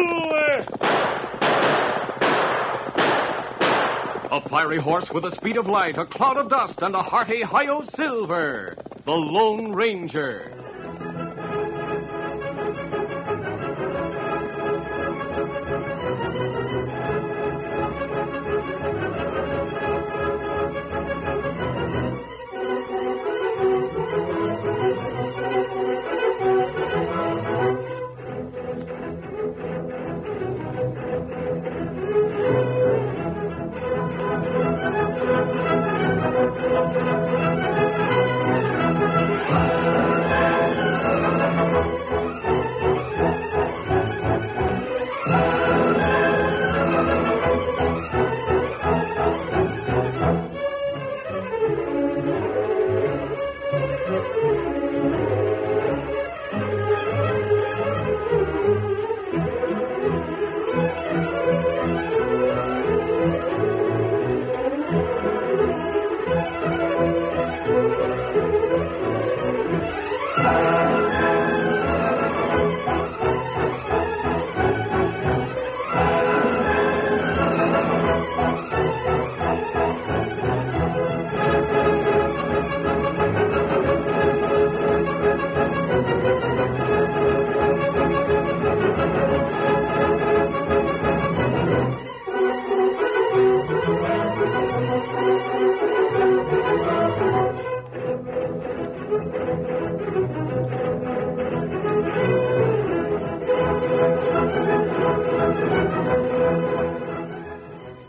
Silver! A fiery horse with the speed of light, a cloud of dust, and a hearty hi-yo Silver, the Lone Ranger.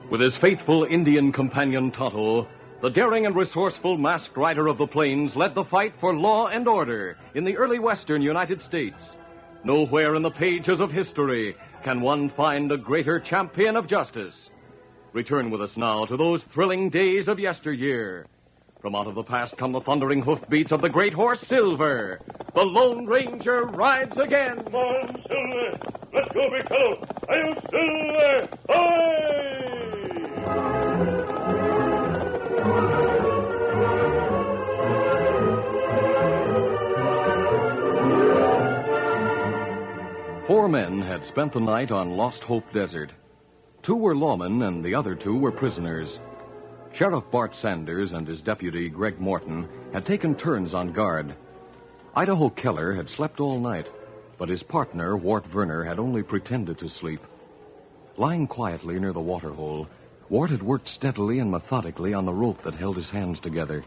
With his faithful Indian companion Tonto, the daring and resourceful masked rider of the plains led the fight for law and order in the early western United States. Nowhere in the pages of history can one find a greater champion of justice. Return with us now to those thrilling days of yesteryear. From out of the past come the thundering hoofbeats of the great horse Silver. The Lone Ranger rides again. Come on, Silver. Let's go, big fellow. Hi-yo, Silver! Hi! Four men had spent the night on Lost Hope Desert. Two were lawmen and the other two were prisoners. Sheriff Bart Sanders and his deputy, Greg Morton, had taken turns on guard. Idaho Keller had slept all night, but his partner, Wart Werner, had only pretended to sleep. Lying quietly near the waterhole, Wart had worked steadily and methodically on the rope that held his hands together.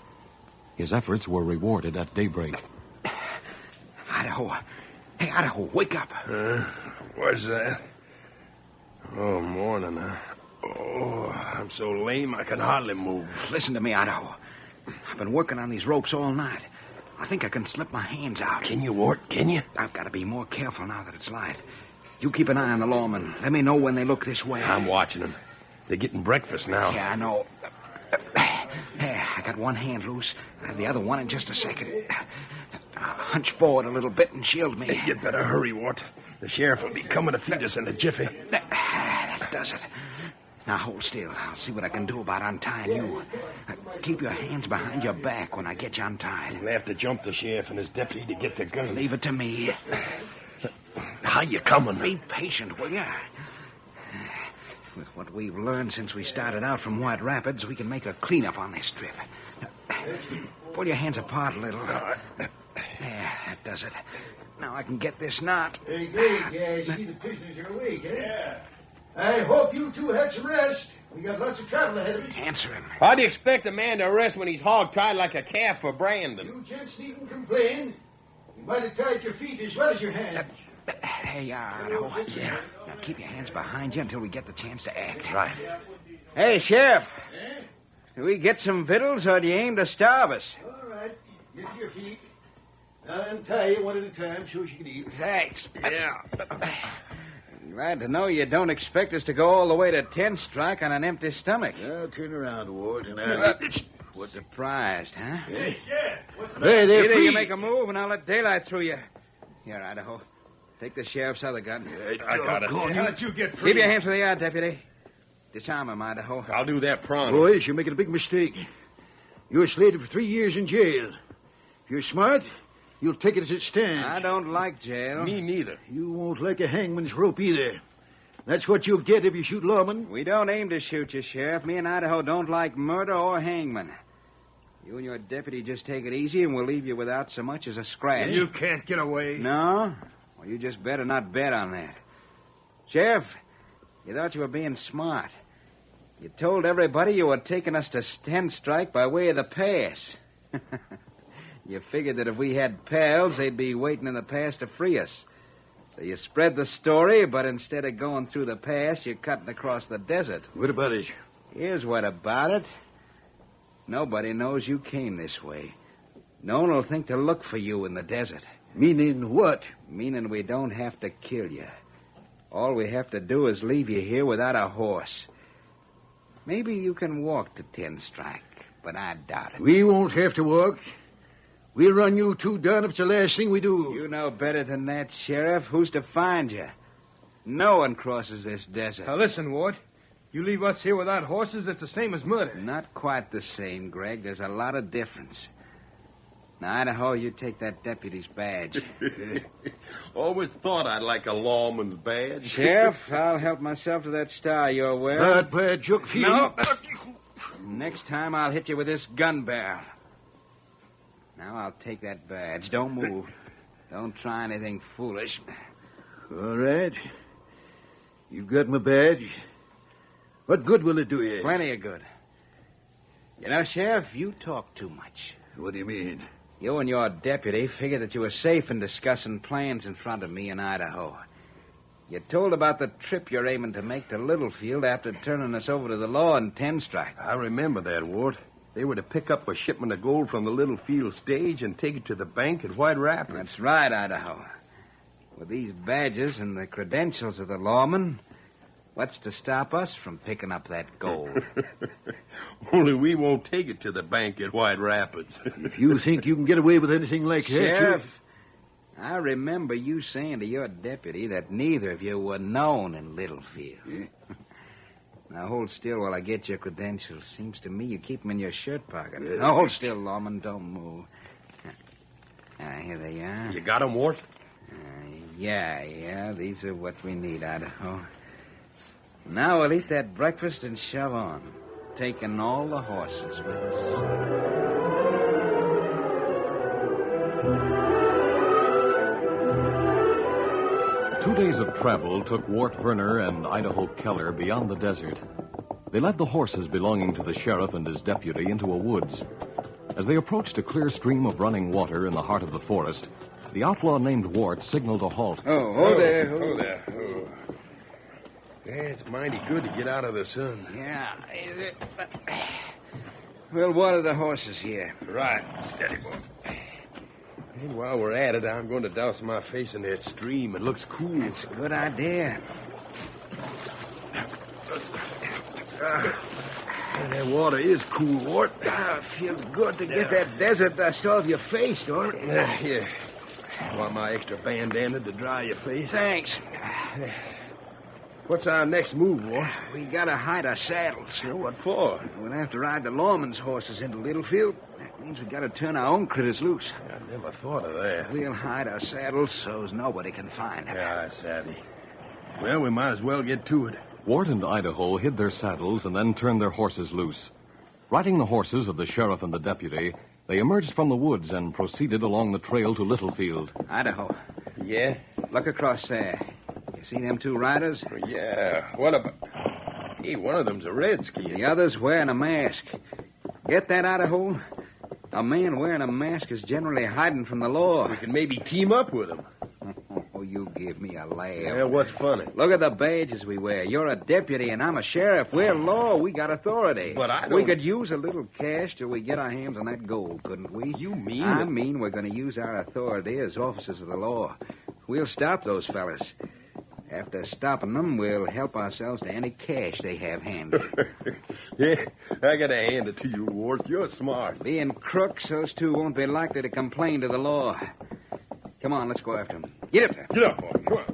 His efforts were rewarded at daybreak. Idaho. Hey, Idaho, wake up. What's that? Oh, morning, huh? Oh, I'm so lame I can hardly move. Listen to me, Idaho. I've been working on these ropes all night. I think I can slip my hands out. Can you, Wart? Can you? I've got to be more careful now that it's light. You keep an eye on the lawmen. Let me know when they look this way. I'm watching them. They're getting breakfast now. Yeah, I know. I got one hand loose. I'll have the other one in just a second. Hunch forward a little bit and shield me. You'd better hurry, Wart. The sheriff will be coming to feed us in a jiffy. That does it. Now, hold still. I'll see what I can do about untying you. Keep your hands behind your back when I get you untied. We'll have to jump the sheriff and his deputy to get the guns. Leave it to me. How you coming? Be patient, will you? With what we've learned since we started out from White Rapids, we can make a cleanup on this trip. Pull your hands apart a little. There, that does it. Now I can get this knot. Hey, Greg, I see the prisoners are awake, eh? Yeah. I hope you two had some rest. We got lots of travel ahead of us. Answer him. How do you expect a man to rest when he's hog-tied like a calf for branding? You gents needn't complain. You might have tied your feet as well as your hands. Hey, Idaho. Yeah. Now keep your hands behind you until we get the chance to act. Right. Hey, Sheriff. Eh? Do we get some victuals, or do you aim to starve us? All right. Get to your feet. I'll untie you one at a time so you can eat. Thanks. Yeah. Glad to know you don't expect us to go all the way to 10 Strike on an empty stomach. Now turn around, Ward, and I'll... What's surprised, huh? Hey, Hey, they're either free. you make a move, and I'll let daylight through you. Here, Idaho. Take the sheriff's other gun. I got it. How did you get free? Keep your hands where they are, deputy. Disarm him, Idaho. I'll do that pronto. Boys, you're making a big mistake. You're slated for 3 years in jail. If you're smart, you'll take it as it stands. I don't like jail. Me neither. You won't like a hangman's rope either. That's what you'll get if you shoot Lawman. We don't aim to shoot you, Sheriff. Me and Idaho don't like murder or hangman. You and your deputy just take it easy, and we'll leave you without so much as a scratch. You can't get away. No? Well, you just better not bet on that. Sheriff, you thought you were being smart. You told everybody you were taking us to 10 Strike by way of the pass. You figured that if we had pals, they'd be waiting in the pass to free us. So you spread the story, but instead of going through the pass, you're cutting across the desert. What about it? Here's what about it. Nobody knows you came this way. No one will think to look for you in the desert. Meaning what? Meaning we don't have to kill you. All we have to do is leave you here without a horse. Maybe you can walk to 10 Strike, but I doubt it. We won't have to walk. We'll run you two down if it's the last thing we do. You know better than that, Sheriff. Who's to find you? No one crosses this desert. Now, listen, Ward. You leave us here without horses, it's the same as murder. Not quite the same, Greg. There's a lot of difference. Now, Idaho, you take that deputy's badge. Always thought I'd like a lawman's badge. Sheriff, I'll help myself to that star you're wearing. That bad joke, Field. No. Next time, I'll hit you with this gun barrel. Now, I'll take that badge. Don't move. Don't try anything foolish. All right. You've got my badge. What good will it do you? Plenty of good. You know, Sheriff, you talk too much. What do you mean? You and your deputy figured that you were safe in discussing plans in front of me in Idaho. You told about the trip you're aiming to make to Littlefield after turning us over to the law in 10 Strike. I remember that, Ward. They were to pick up a shipment of gold from the Littlefield stage and take it to the bank at White Rapids. That's right, Idaho. With these badges and the credentials of the lawman, what's to stop us from picking up that gold? Only we won't take it to the bank at White Rapids. If you think you can get away with anything like that... Sheriff, I remember you saying to your deputy that neither of you were known in Littlefield. Yeah. Now, hold still while I get your credentials. Seems to me you keep them in your shirt pocket. Now, hold still, Lawman. Don't move. Here they are. You got 'em, Ward? Yeah. These are what we need, Idaho. Now we'll eat that breakfast and shove on, taking all the horses with us. 2 days of travel took Wart Werner and Idaho Keller beyond the desert. They led the horses belonging to the sheriff and his deputy into a woods. As they approached a clear stream of running water in the heart of the forest, the outlaw named Wart signaled a halt. Oh there. Oh. Yeah, it's mighty good to get out of the sun. Yeah, is it? We'll water the horses here. Right. Steady, boy. And while we're at it, I'm going to douse my face in that stream. It looks cool. That's a good idea. That water is cool, Wart. Feels good to get that desert dust off your face, don't it? Here. Want my extra bandana to dry your face? Thanks. What's our next move, Wart? We gotta hide our saddles. What for? We'll have to ride the lawman's horses into Littlefield. That means we gotta turn our own critters loose. I never thought of that. We'll hide our saddles so's nobody can find them. Yeah, savvy. Well, we might as well get to it. Wart and Idaho hid their saddles and then turned their horses loose. Riding the horses of the sheriff and the deputy, they emerged from the woods and proceeded along the trail to Littlefield. Idaho, Yeah? look across there. You see them two riders? Yeah. What about... Hey, one of them's a redskin. The other's wearing a mask. Get that, Idaho? A man wearing a mask is generally hiding from the law. We can maybe team up with him. Oh, you give me a laugh. Yeah, what's funny? Look at the badges we wear. You're a deputy and I'm a sheriff. We're law. We got authority. But I don't... We could use a little cash till we get our hands on that gold, couldn't we? You mean... I mean we're going to use our authority as officers of the law. We'll stop those fellas. After stopping them, we'll help ourselves to any cash they have handy. Yeah, I gotta hand it to you, Wart. You're smart. Being crooks, those two won't be likely to complain to the law. Come on, let's go after them. Get up there. Get up, boy. Come on.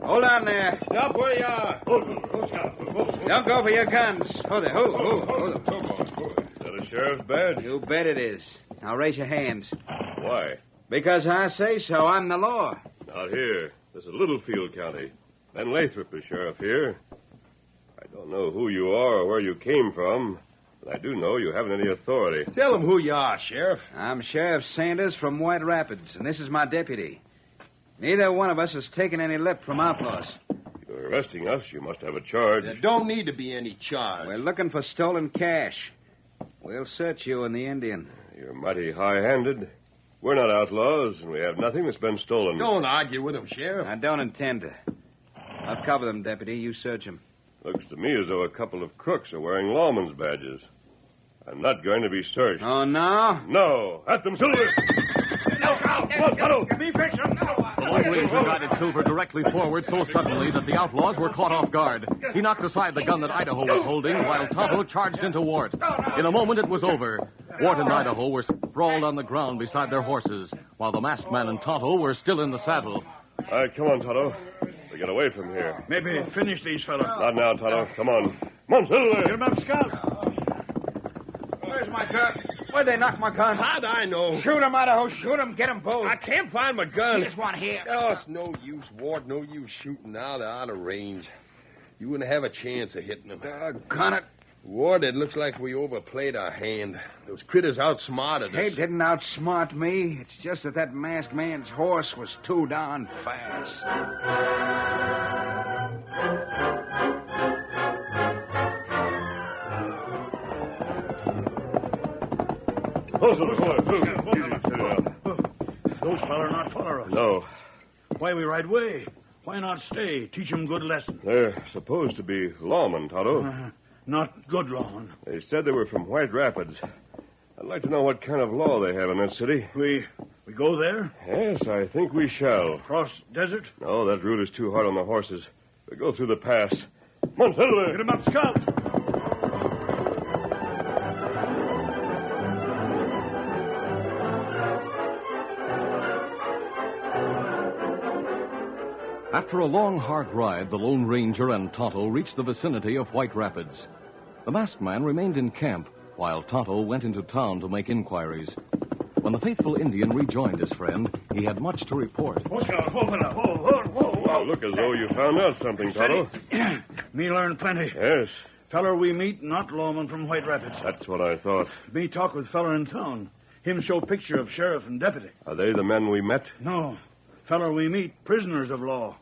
Hold on there. Stop where you are. Don't go for your guns. Hold there. Hold. Is that a sheriff's badge? You bet it is. Now raise your hands. Why? Because I say so. I'm the law. Out here. This is Littlefield County. Ben Lathrop is sheriff here. I don't know who you are or where you came from, but I do know you haven't any authority. Tell them who you are, Sheriff. I'm Sheriff Sanders from White Rapids, and this is my deputy. Neither one of us has taken any lip from outlaws. You're arresting us. You must have a charge. There don't need to be any charge. We're looking for stolen cash. We'll search you and the Indian. You're mighty high-handed. We're not outlaws, and we have nothing that's been stolen. Don't argue with him, Sheriff. I don't intend to. I'll cover them, deputy. You search them. Looks to me as though a couple of crooks are wearing Lawman's badges. I'm not going to be searched. Oh, no? No. At them, Silver! Look out! Me fix him! The Lone Ranger guided Silver directly forward so suddenly that the outlaws were caught off guard. He knocked aside the gun that Idaho was holding while Tonto charged into Wart. In a moment, it was over. Wart and Idaho were sprawled on the ground beside their horses, while the masked man and Tonto were still in the saddle. All right, come on, Tonto. We get away from here. Maybe finish these fellas. Not now, Tonto. Come on. Come on, Silver! Get him up, Scout. Where's my gun? Where'd they knock my gun? How'd I know? Shoot him, Idaho. Shoot him. Get him both. I can't find my gun. Here's one here. Oh, it's no use, Ward. No use shooting now. They're out of range. You wouldn't have a chance of hitting them. Doggone it. Ward, it looks like we overplayed our hand. Those critters outsmarted us. They didn't outsmart me. It's just that masked man's horse was too darn fast. Oh, Silver, Those fellas are not follow us. No. Why we ride way? Why not stay? Teach them good lesson. They're supposed to be lawmen, Tonto. Not good lawman. They said they were from White Rapids. I'd like to know what kind of law they have in that city. We go there? Yes, I think we shall. Cross desert? No, that route is too hard on the horses. We'll go through the pass. Come on, Silver. Get him up, Scout. After a long, hard ride, the Lone Ranger and Tonto reached the vicinity of White Rapids. The masked man remained in camp, while Tonto went into town to make inquiries. When the faithful Indian rejoined his friend, he had much to report. Whoa, Scout. Whoa, fella. Whoa. Look as though you found out something, Tonto. Me learn plenty. Yes, Feller we meet, not lawman from White Rapids. that's what I thought. Me talk with feller in town. Him show picture of sheriff and deputy. Are they the men we met? No. Feller we meet, prisoners of law.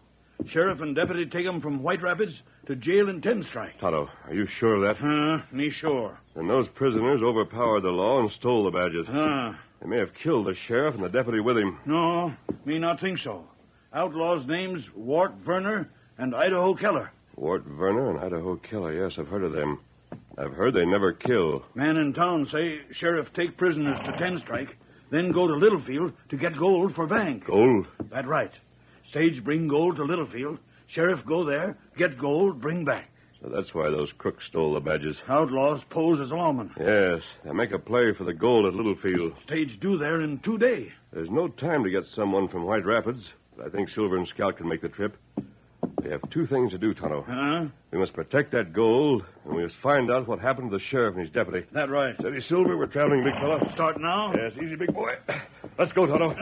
Sheriff and deputy take 'em from White Rapids to jail in 10 Strike. Tonto, are you sure of that? Me sure. Then those prisoners overpowered the law and stole the badges. They may have killed the sheriff and the deputy with him. No, me not think so. Outlaws' names Wart Verner and Idaho Keller. Wart Verner and Idaho Keller. Yes, I've heard of them. I've heard they never kill. Man in town say sheriff take prisoners to 10 Strike, then go to Littlefield to get gold for bank. Gold? That right. Stage bring gold to Littlefield. Sheriff go there, get gold, bring back. So that's why those crooks stole the badges. Outlaws pose as lawmen. Yes, they make a play for the gold at Littlefield. Stage do there in 2 days. There's no time to get someone from White Rapids, but I think Silver and Scout can make the trip. We have 2 things to do, Tonto. We must protect that gold, and we must find out what happened to the sheriff and his deputy. That right. Steady, Silver. We're traveling, big fella. Start now? Yes, easy, big boy. Let's go, Tonto.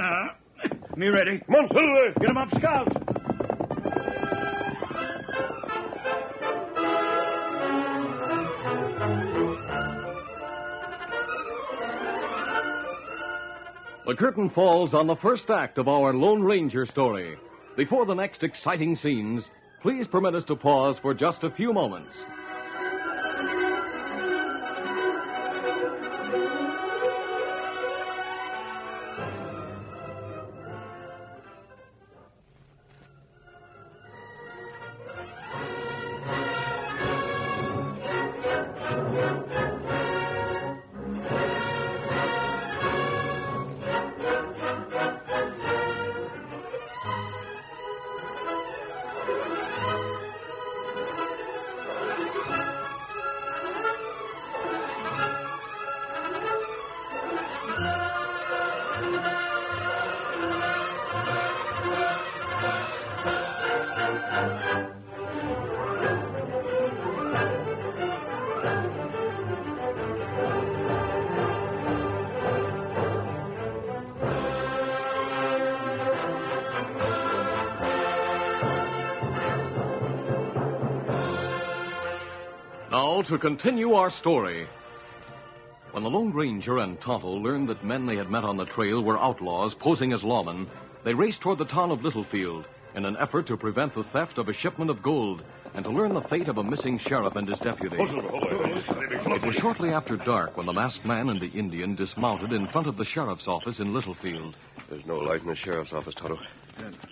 Me ready. Come on, Silver. Get him up, Scout. The curtain falls on the first act of our Lone Ranger story. Before the next exciting scenes, please permit us to pause for just a few moments. to continue our story. When the Lone Ranger and Tonto learned that men they had met on the trail were outlaws posing as lawmen, they raced toward the town of Littlefield in an effort to prevent the theft of a shipment of gold and to learn the fate of a missing sheriff and his deputy. It was shortly after dark when the masked man and the Indian dismounted in front of the sheriff's office in Littlefield. There's no light in the sheriff's office, Tonto.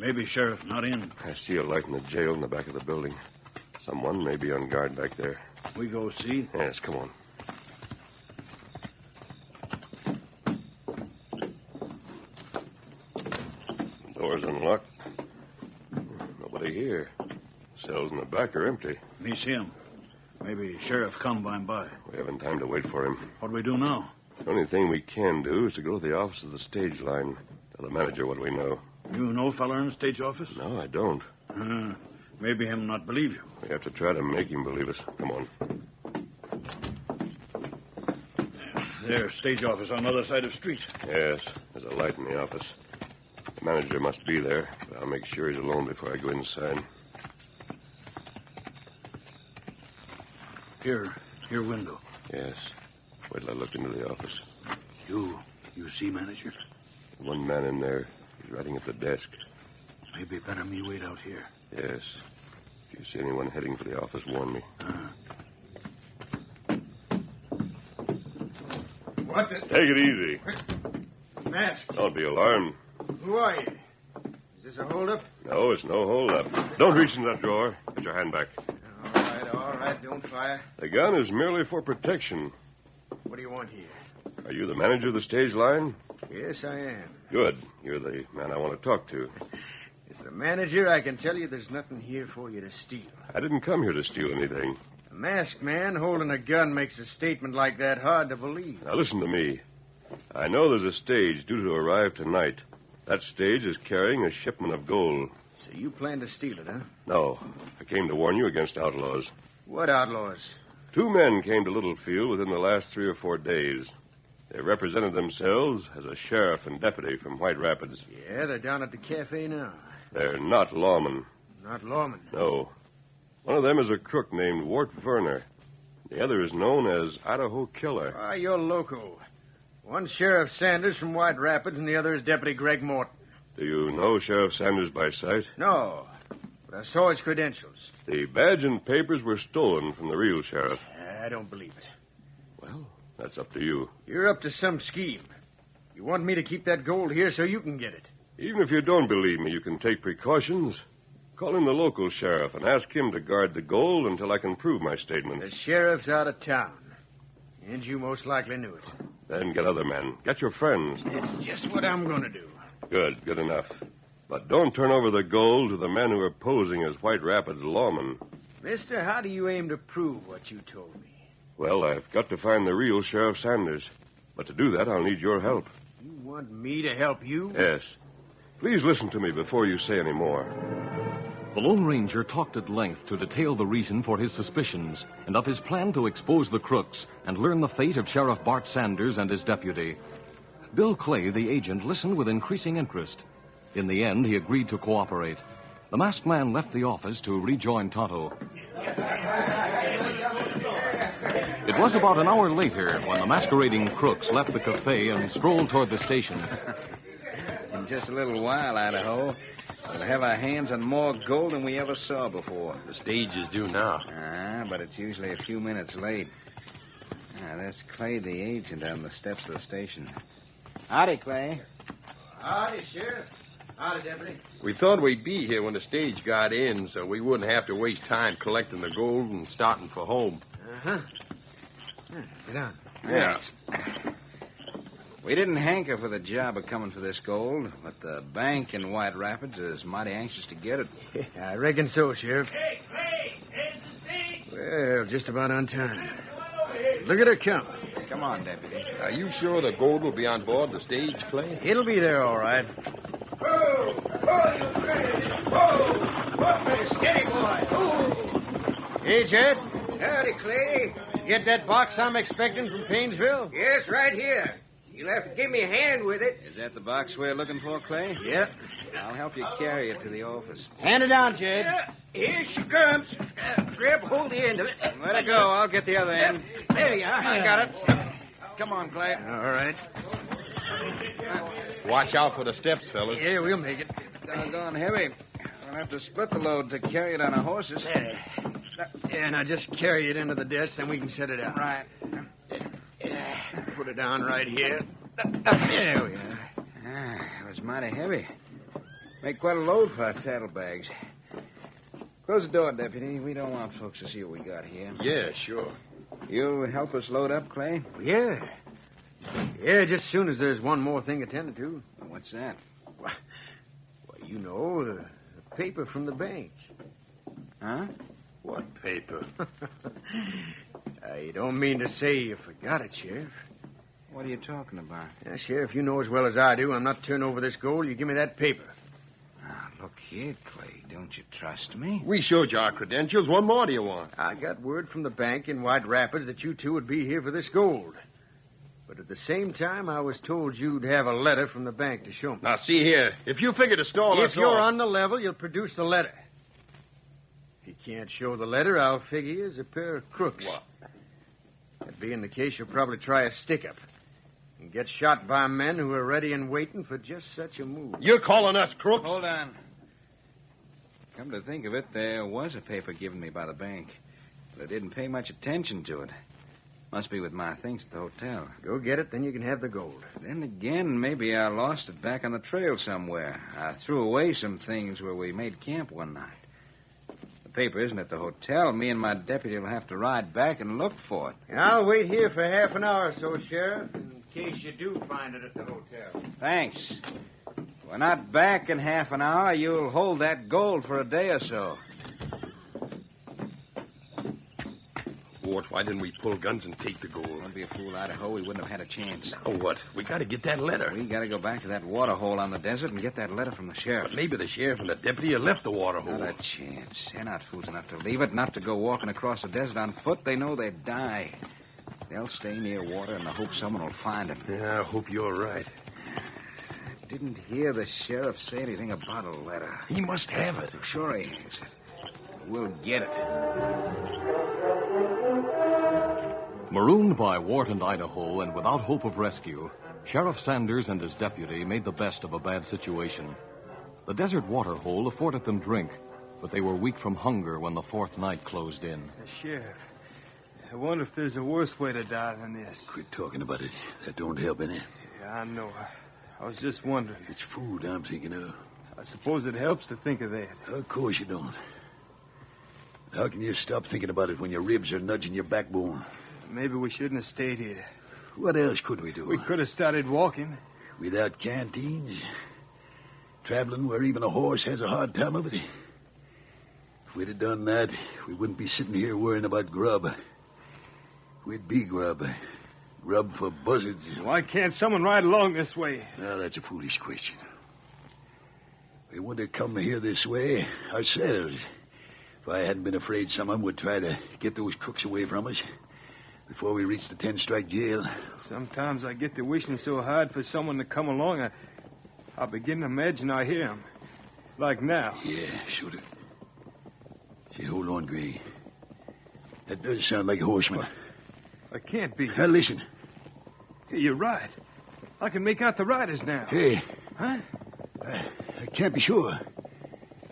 Maybe Sheriff not in. I see a light in the jail in the back of the building. Someone may be on guard back there. We go see. Yes, come on. Door's unlocked. Nobody here. Cells in the back are empty. Me see him. Maybe Sheriff come by and by. We haven't time to wait for him. What do we do now? The only thing we can do is to go to the office of the stage line. Tell the manager what we know. You know fella in the stage office? No, I don't. Maybe him not believe you. We have to try to make him believe us. Come on. There's stage office on the other side of the street. Yes, there's a light in the office. The manager must be there, but I'll make sure he's alone before I go inside. Here window. Yes. Wait till I look into the office. You see, manager? One man in there. He's writing at the desk. Maybe better me wait out here. Yes. If you see anyone heading for the office, warn me. What the... Take it easy. Mask. Don't be alarmed. Who are you? Is this a holdup? No, it's no holdup. Don't reach in that drawer. Put your hand back. All right. Don't fire. The gun is merely for protection. What do you want here? Are you the manager of the stage line? Yes, I am. Good. You're the man I want to talk to. As the manager, I can tell you there's nothing here for you to steal. I didn't come here to steal anything. A masked man holding a gun makes a statement like that hard to believe. Now, listen to me. I know there's a stage due to arrive tonight. That stage is carrying a shipment of gold. So you plan to steal it, huh? No. I came to warn you against outlaws. What outlaws? 2 men came to Littlefield within the last 3 or 4 days. They represented themselves as a sheriff and deputy from White Rapids. Yeah, they're down at the cafe now. They're not lawmen. Not lawmen. No. One of them is a crook named Wart Werner. The other is known as Idaho Killer. Ah, you're loco. One's Sheriff Sanders from White Rapids, and the other is Deputy Greg Morton. Do you know Sheriff Sanders by sight? No, but I saw his credentials. The badge and papers were stolen from the real sheriff. I don't believe it. Well, that's up to you. You're up to some scheme. You want me to keep that gold here so you can get it. Even if you don't believe me, you can take precautions. Call in the local sheriff and ask him to guard the gold until I can prove my statement. The sheriff's out of town, and you most likely knew it. Then get other men. Get your friends. It's just what I'm going to do. Good enough. But don't turn over the gold to the men who are posing as White Rapids lawmen. Mister, how do you aim to prove what you told me? Well, I've got to find the real Sheriff Sanders. But to do that, I'll need your help. You want me to help you? Yes. Please listen to me before you say any more. The Lone Ranger talked at length to detail the reason for his suspicions and of his plan to expose the crooks and learn the fate of Sheriff Bart Sanders and his deputy. Bill Clay, the agent, listened with increasing interest. In the end, he agreed to cooperate. The masked man left the office to rejoin Tonto. It was about an hour later when the masquerading crooks left the cafe and strolled toward the station. In just a little while, Idaho, we'll have our hands on more gold than we ever saw before. The stage is due now. But it's usually a few minutes late. There's Clay, the agent, on the steps of the station. Howdy, Clay. Howdy, Sheriff. Howdy, Deputy. We thought we'd be here when the stage got in, so we wouldn't have to waste time collecting the gold and starting for home. Uh-huh. Sit down. Yeah. We didn't hanker for the job of coming for this gold, but the bank in White Rapids is mighty anxious to get it. I reckon so, Sheriff. Hey, Clay, there's the stage. Well, just about on time. Look at her come. Come on, Deputy. Are you sure the gold will be on board the stage, Clay? It'll be there, all right. Whoa, you crazy. Whoa, what a steady boy. Whoa. Hey, Jed. Howdy, Clay. Get that box I'm expecting from Painesville? Yes, right here. You'll have to give me a hand with it. Is that the box we're looking for, Clay? Yep. I'll help you carry it to the office. Hand it down, Jed. Here she comes. Grab hold the end of it. Let her go. I'll get the other end. There you are. I got it. Come on, Clay. All right. Watch out for the steps, fellas. Yeah, we'll make it. Doggone heavy. I'll have to split the load to carry it on our horses. Yeah, now just carry it into the desk, then we can set it out. Right. Put it down right here. There we are. It was mighty heavy. Make quite a load for our saddlebags. Close the door, Deputy. We don't want folks to see what we got here. Yeah, sure. You'll help us load up, Clay? Yeah. Yeah, just as soon as there's one more thing attended to. What's that? Well, you know, the paper from the bank. Huh? What paper? I don't mean to say you forgot it, Sheriff. What are you talking about? Yeah, Sheriff, you know as well as I do I'm not turning over this gold. You give me that paper. Now, look here, Clay. Don't you trust me? We showed you our credentials. What more do you want? I got word from the bank in White Rapids that you two would be here for this gold. But at the same time, I was told you'd have a letter from the bank to show me. Now, see here. If you figure to stall us If you're off- on the level, you'll produce the letter. If you can't show the letter, I'll figure you as a pair of crooks. What? That being the case, you'll probably try a stick-up and get shot by men who are ready and waiting for just such a move. You're calling us crooks? Hold on. Come to think of it, there was a paper given me by the bank. But I didn't pay much attention to it. Must be with my things at the hotel. Go get it, then you can have the gold. Then again, maybe I lost it back on the trail somewhere. I threw away some things where we made camp one night. The paper isn't at the hotel. Me and my deputy will have to ride back and look for it. I'll wait here for half an hour or so, Sheriff, in case you do find it at the hotel. Thanks. If we're not back in half an hour, you'll hold that gold for a day or so. Wart, why didn't we pull guns and take the gold? Don't be a fool, Idaho. We wouldn't have had a chance. Now what? We got to get that letter. We got to go back to that water hole on the desert and get that letter from the sheriff. But maybe the sheriff and the deputy have left the water hole. Not a chance. They're not fools enough to leave it, not to go walking across the desert on foot. They know they'd die. They'll stay near water in the hope someone will find them. Yeah, I hope you're right. I didn't hear the sheriff say anything about a letter. He must have it. Sure he is. We'll get it. Marooned by Wart and Idaho and without hope of rescue, Sheriff Sanders and his deputy made the best of a bad situation. The desert water hole afforded them drink, but they were weak from hunger when the fourth night closed in. Sheriff, I wonder if there's a worse way to die than this. Quit talking about it. That don't help any. Yeah, I know. I was just wondering. It's food I'm thinking of. I suppose it helps to think of that. Of course you don't. How can you stop thinking about it when your ribs are nudging your backbone? Maybe we shouldn't have stayed here. What else could we do? We could have started walking. Without canteens? Traveling where even a horse has a hard time of it? If we'd have done that, we wouldn't be sitting here worrying about grub. We'd be grub. Grub for buzzards. Why can't someone ride along this way? Now, that's a foolish question. We wouldn't have come here this way ourselves if I hadn't been afraid someone would try to get those crooks away from us before we reached the 10-strike jail. Sometimes I get to wishing so hard for someone to come along, I begin to imagine I hear him. Like now. Yeah, shoot it. Say, hold on, Gray. That does sound like a horseman. I can't be. Now, listen. Hey, you're right. I can make out the riders now. Hey. Huh? I can't be sure.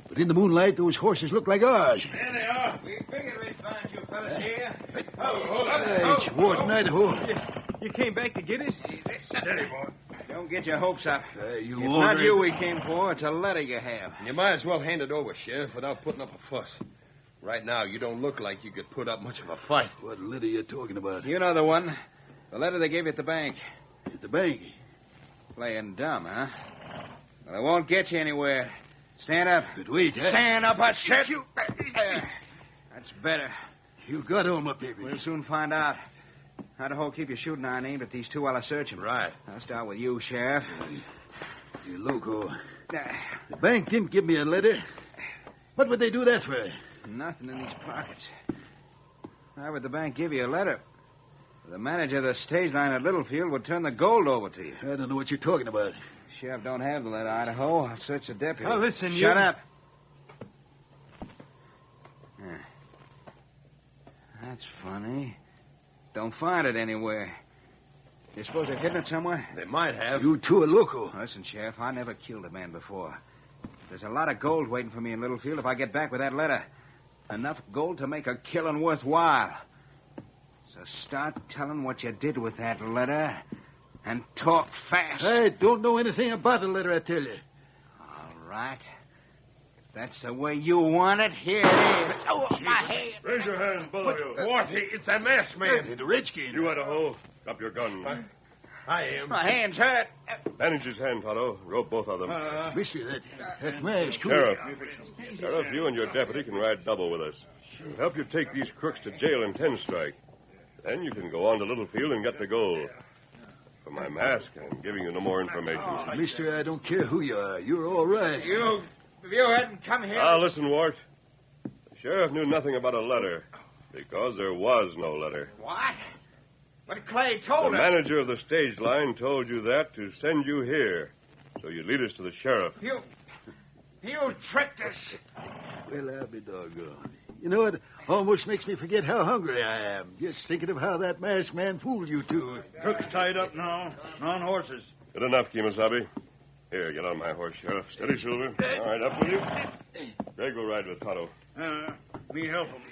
But in the moonlight, those horses look like ours. There they are. We figured we'd find you fellas here. It's Ward and Idaho. You came back to get us? Steady, boy. Don't get your hopes up. You It's not you we came for. It's a letter you have. You might as well hand it over, Sheriff, without putting up a fuss. Right now, you don't look like you could put up much of a fight. What letter you talking about? You know the one. The letter they gave you at the bank. At the bank. Playing dumb, huh? Well, it won't get you anywhere. Stand up. But wait, Stand up, I said. There. That's better. You got all my papers. We'll soon find out. Idaho, keep your shooting iron aimed at these two while I search them. Right. I'll start with you, Sheriff. You loco. The bank didn't give me a letter. What would they do that for? Nothing in these pockets. Why would the bank give you a letter? The manager of the stage line at Littlefield would turn the gold over to you. I don't know what you're talking about. Sheriff don't have the letter, Idaho. I'll search the deputy. Now, listen, Shut up. That's funny. Don't find it anywhere. You suppose they've hidden it somewhere? They might have. You two are local. Listen, Sheriff, I never killed a man before. There's a lot of gold waiting for me in Littlefield if I get back with that letter. Enough gold to make a killing worthwhile. So start telling what you did with that letter and talk fast. I don't know anything about the letter, I tell you. All right. If that's the way you want it, here it is. Oh, my head. Raise your hands, both of you. What? It's a masked man. Hey, the redskin. You, Idaho, drop your gun. I am. My hand's hurt. Bandage his hand, Tonto. Rope both of them. Mister, that mask. Sheriff, you and your deputy can ride double with us. We'll help you take these crooks to jail in 10 strike. Then you can go on to Littlefield and get the gold. For my mask, I'm giving you no more information. Mister, I don't care who you are. You're all right. If you hadn't come here... Now, listen, Wart. The sheriff knew nothing about a letter because there was no letter. What? But Clay told The us... manager of the stage line told you that to send you here so you'd lead us to the sheriff. You tricked us. Well, I'll be doggone. You know, it almost makes me forget how hungry I am, just thinking of how that masked man fooled you two. Crook's tied up now. On horses. Good enough, Kemosabe. Here, get on my horse, Sheriff. Steady, Silver. All right, up with you. Greg will ride with Tonto. Me help him.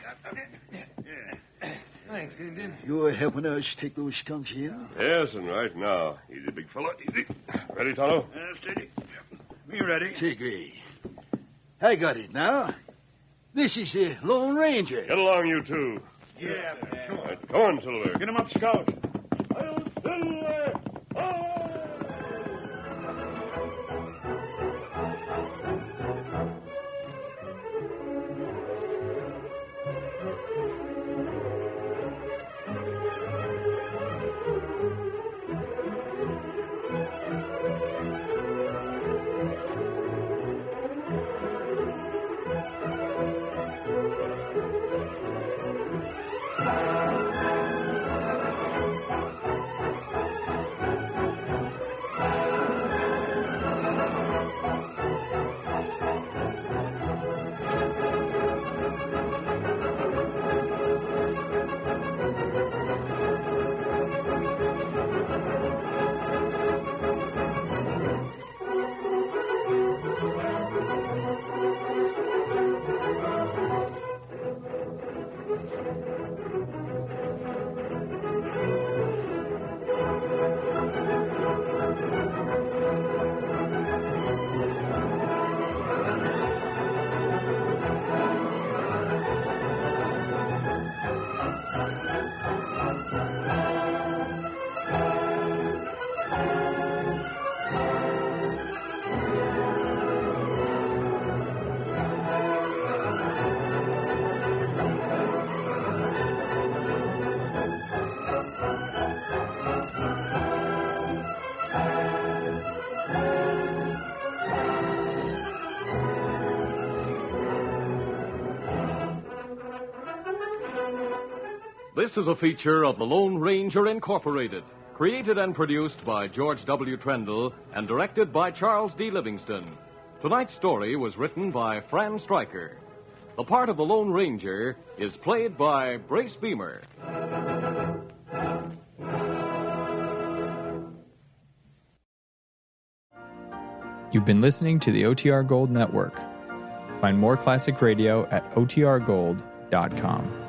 Thanks, Indian. You're helping us take those skunks in? Yes, and right now. Easy, big fella. Easy. Ready, Tonto? Steady. Me ready. Say, Gray. I got it now. This is the Lone Ranger. Get along, you two. Yeah. All right, come on, Silver. Get him up, Scout. This is a feature of the Lone Ranger Incorporated, created and produced by George W. Trendle and directed by Charles D. Livingston. Tonight's story was written by Fran Stryker. The part of the Lone Ranger is played by Brace Beamer. You've been listening to the OTR Gold Network. Find more classic radio at otrgold.com.